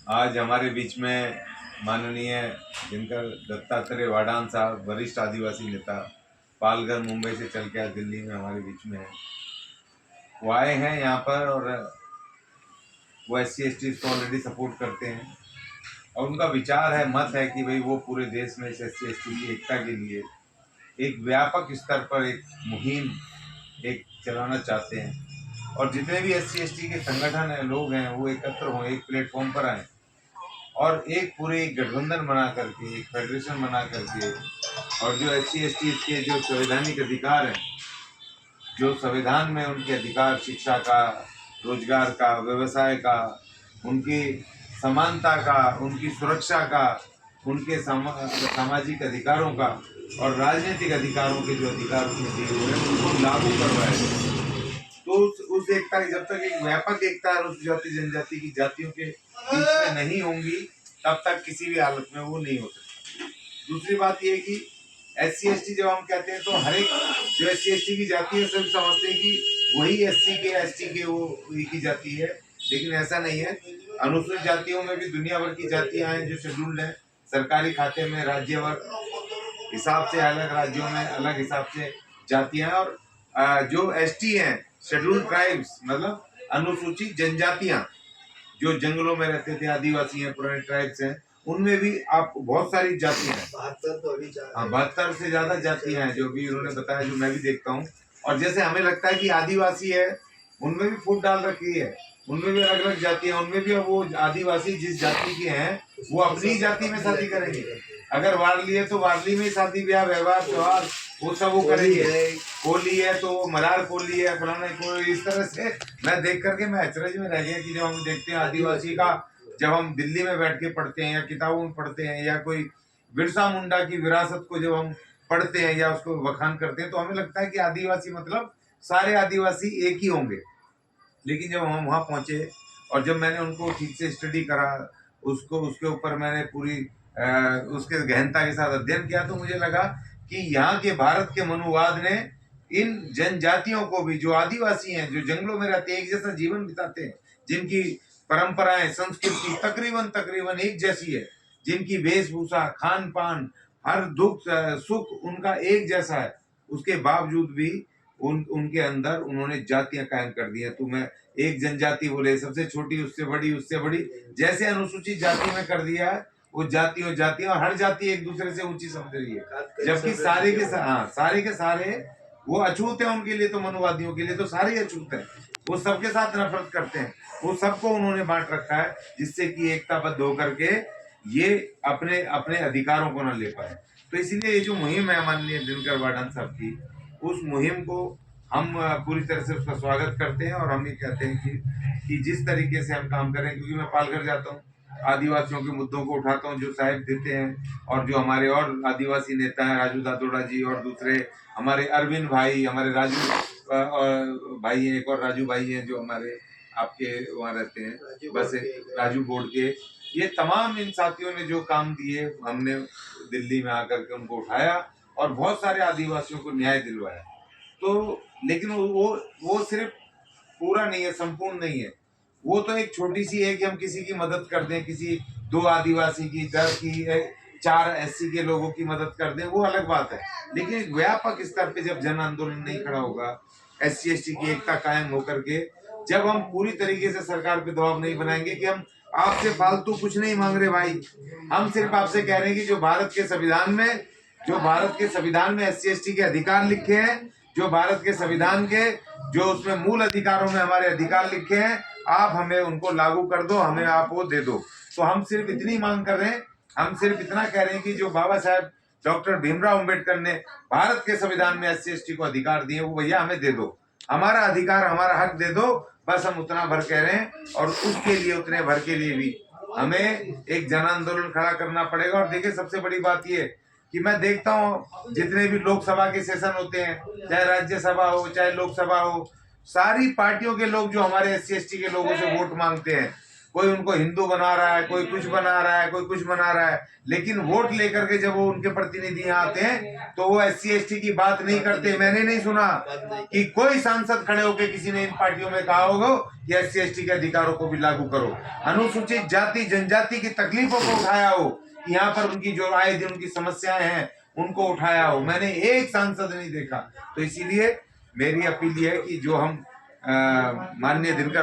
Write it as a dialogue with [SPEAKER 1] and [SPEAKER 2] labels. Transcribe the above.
[SPEAKER 1] आज हमारे बीच में माननीय दिनकर दत्तात्रेय वाडान साहब, वरिष्ठ आदिवासी नेता, पालघर मुंबई से चल के आज दिल्ली में हमारे बीच में है। वो आए हैं यहाँ पर और वो SC/ST को ऑलरेडी सपोर्ट करते हैं और उनका विचार है, मत है कि भाई वो पूरे देश में इस SC/ST की एकता के लिए एक व्यापक स्तर पर एक मुहिम एक चलाना चाहते हैं और जितने भी SC/ST के संगठन हैं, लोग हैं, वो एकत्र हों, एक प्लेटफॉर्म पर आए और एक पूरे गठबंधन बना करके, एक फेडरेशन बना करके, और जो SC/ST के जो संवैधानिक अधिकार हैं, जो संविधान में उनके अधिकार, शिक्षा का, रोजगार का, व्यवसाय का, उनकी समानता का, उनकी सुरक्षा का, उनके सामाजिक अधिकारों का और राजनीतिक अधिकारों के जो अधिकार उसमें दिए हुए हैं उनको लागू करवाए। तो उस एकता की, जब तक एक व्यापक एकता अनुसूचित जनजाति की जातियों के बीच में नहीं होंगी, तब तक किसी भी हालत में वो नहीं हो सकता। दूसरी बात ये कि SC/ST जब हम कहते हैं तो हर एक जो SC/ST की जाति है सब समझते हैं कि वही SC के ST के वो एक ही जाति है, लेकिन ऐसा नहीं है। अनुसूचित जातियों में भी दुनिया भर की जातियां हैं जो शेड्यूल्ड हैं, सरकारी खाते में राज्यवार हिसाब से अलग, राज्यों में अलग हिसाब से जातियां हैं। और जो ST हैं, शेड्यूल्ड ट्राइब्स, मतलब अनुसूचित जनजातियां जो जंगलों में रहते थे, आदिवासी हैं, पुराने ट्राइब्स हैं, उनमें भी आप बहुत सारी जातियां हैं। 72 तो अभी 72 से ज्यादा जातियां हैं जो भी उन्होंने बताया, जो मैं भी देखता हूँ। और जैसे हमें लगता है कि आदिवासी है, उनमें भी फूट डाल रखी है, उनमें भी अलग अलग जातियां, उनमें भी अब वो आदिवासी जिस जाति के हैं वो अपनी जाति में शादी करेंगे। अगर वारली है तो वारली में शादी ब्याह व्यवहार त्योहार वो सब वो करेंगे। कोली है तो मलार कोली है, फलाना कोली, इस तरह से मैं देख करके मैं अचरज में रह गया कि जब हम देखते हैं आदिवासी का, जब हम दिल्ली में बैठ के पढ़ते हैं या किताबों में पढ़ते हैं या कोई बिरसा मुंडा की विरासत को जब हम पढ़ते हैं या उसको बखान करते हैं तो हमें लगता है कि आदिवासी मतलब सारे आदिवासी एक ही होंगे। लेकिन जब हम वहाँ पहुँचे और जब मैंने उनको ठीक से स्टडी करा, उसको उसके ऊपर मैंने पूरी उसके गहनता के साथ अध्ययन किया, तो मुझे लगा कि यहाँ के भारत के मनुवाद ने इन जनजातियों को भी, जो आदिवासी हैं, जो जंगलों में रहते हैं, एक जैसा जीवन बिताते हैं, जिनकी परंपराएं, संस्कृति तकरीबन एक जैसी है, जिनकी वेशभूषा, खान पान, हर दुख सुख उनका एक जैसा है, उसके बावजूद भी उनके अंदर उन्होंने जातियां कायम कर दी हैं। तो मैं एक जनजाति बोले, सबसे छोटी उससे बड़ी, उससे बड़ी, जैसे अनुसूचित जाति में कर दिया है, वो जाति और हर जाति एक दूसरे से ऊंची समझ रही है, जबकि सारे के सारे वो अछूत है। उनके लिए तो, मनुवादियों के लिए तो सारे अछूत है, वो सबके साथ नफरत करते हैं, वो सबको उन्होंने बांट रखा है, जिससे कि एकताबद्ध होकर के ये अपने अपने अधिकारों को न ले पाए। तो इसलिए ये जो मुहिम है माननीय दिनकर वाडान साहब की, उस मुहिम को हम पूरी तरह से उसका स्वागत करते हैं और हम ये कहते हैं कि जिस तरीके से हम काम करें, क्योंकि मैं पालघर जाता हूँ, आदिवासियों के मुद्दों को उठाता हूँ जो साहिब देते हैं, और जो हमारे और आदिवासी नेता हैं, राजू दातोड़ा जी और दूसरे हमारे अरविंद भाई, हमारे राजू भाई हैं, एक और राजू भाई हैं जो हमारे आपके वहाँ रहते हैं, बस राजू बोर्ड के, ये तमाम इन साथियों ने जो काम दिए, हमने दिल्ली में आकर के उनको उठाया और बहुत सारे आदिवासियों को न्याय दिलवाया। तो लेकिन वो सिर्फ पूरा नहीं है, संपूर्ण नहीं है। वो तो एक छोटी सी है कि हम किसी की मदद कर दें, किसी 2 आदिवासी की, 10 की, 4 SC के लोगों की मदद कर दें, वो अलग बात है। लेकिन एक व्यापक स्तर पे जब जन आंदोलन नहीं खड़ा होगा, SC/ST की एकता कायम होकर के, जब हम पूरी तरीके से सरकार पे दबाव नहीं बनाएंगे कि हम आपसे फालतू कुछ नहीं मांग रहे भाई, हम सिर्फ आपसे कह रहे हैं कि जो भारत के संविधान में SC/ST के अधिकार लिखे हैं, जो भारत के संविधान के जो उसमें मूल अधिकारों में हमारे अधिकार लिखे हैं, आप हमें उनको लागू कर दो, हमें आप वो दे दो। तो हम सिर्फ इतनी मांग कर रहे हैं, हम सिर्फ इतना कह रहे हैं कि जो बाबा साहब डॉक्टर भीमराव अंबेडकर ने भारत के संविधान में SC/ST को अधिकार दिए, वो भैया हमें दे दो, हमारा अधिकार, हमारा हक दे दो, बस हम उतना भर कह रहे हैं। और उसके लिए, उतने भर के लिए भी हमें एक जन आंदोलन खड़ा करना पड़ेगा। और देखिए, सबसे बड़ी बात ये कि मैं देखता हूँ जितने भी लोकसभा के सेशन होते हैं, चाहे राज्यसभा हो चाहे लोकसभा हो, सारी पार्टियों के लोग जो हमारे SC/ST के लोगों से वोट मांगते हैं, कोई उनको हिंदू बना रहा है, कोई कुछ बना रहा है, कोई कुछ बना रहा है, लेकिन वोट लेकर के जब वो उनके प्रतिनिधि यहाँ आते हैं तो वो SC/ST की बात नहीं करते। मैंने नहीं सुना कि कोई सांसद खड़े होकर किसी ने इन पार्टियों में कहा होगा कि SC/ST के अधिकारों को भी लागू करो, अनुसूचित जाति जनजाति की तकलीफों को उठाया हो, यहाँ पर उनकी जो आए दिन उनकी समस्याएं हैं उनको उठाया हो। मैंने एक सांसद नहीं देखा। तो इसीलिए मेरी अपील है कि जो हम माननीय दिनकर